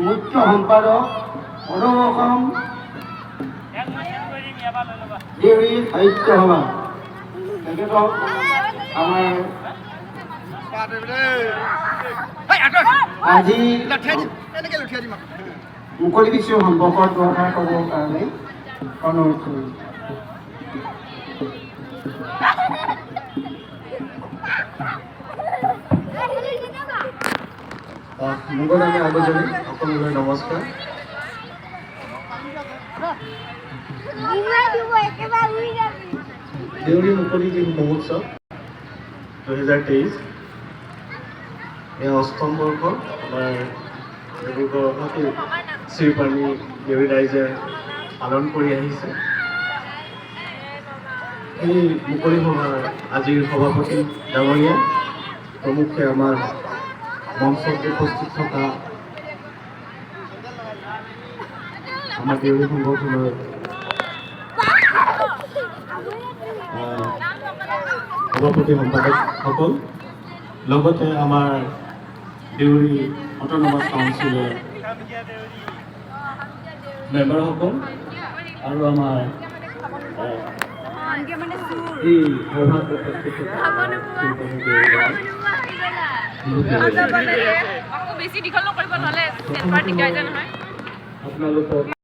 মুখ্য সম্পাদক সদৌ অসম দেউৰী সাহিত্য সভা তেখেতক আমাৰ আজি মুকলি বিশ্ব সম্পৰ্কত দৰকাৰ কৰিবৰ কাৰণে অনুৰোধ কৰিম। মুগল আমি আলোচনী সকলোলৈ নমস্কাৰ। দেউৰী মুকলি বিহু মহোৎসৱ 2023 এয়া অষ্টম বৰ্ষ আমাৰ ডিব্ৰুগড় শ্ৰীপানী দেউৰী ৰাইজে পালন কৰি আহিছে। এই মুকলি সভাৰ আজিৰ সভাপতি ডাঙৰীয়া প্ৰমুখ্যে আমাৰ মঞ্চত উপস্থিত থকা আমাৰ দেউৰী সংগঠনৰ সভাপতি সম্পাদকসকল, লগতে আমাৰ দেউৰী অট'নমাছ কাউন্সিলৰ মেম্বাৰসকল আৰু আমাৰ এই সভাত উপস্থিত বেছি দীঘল নকৰিব নহ'লে আপোনালোকক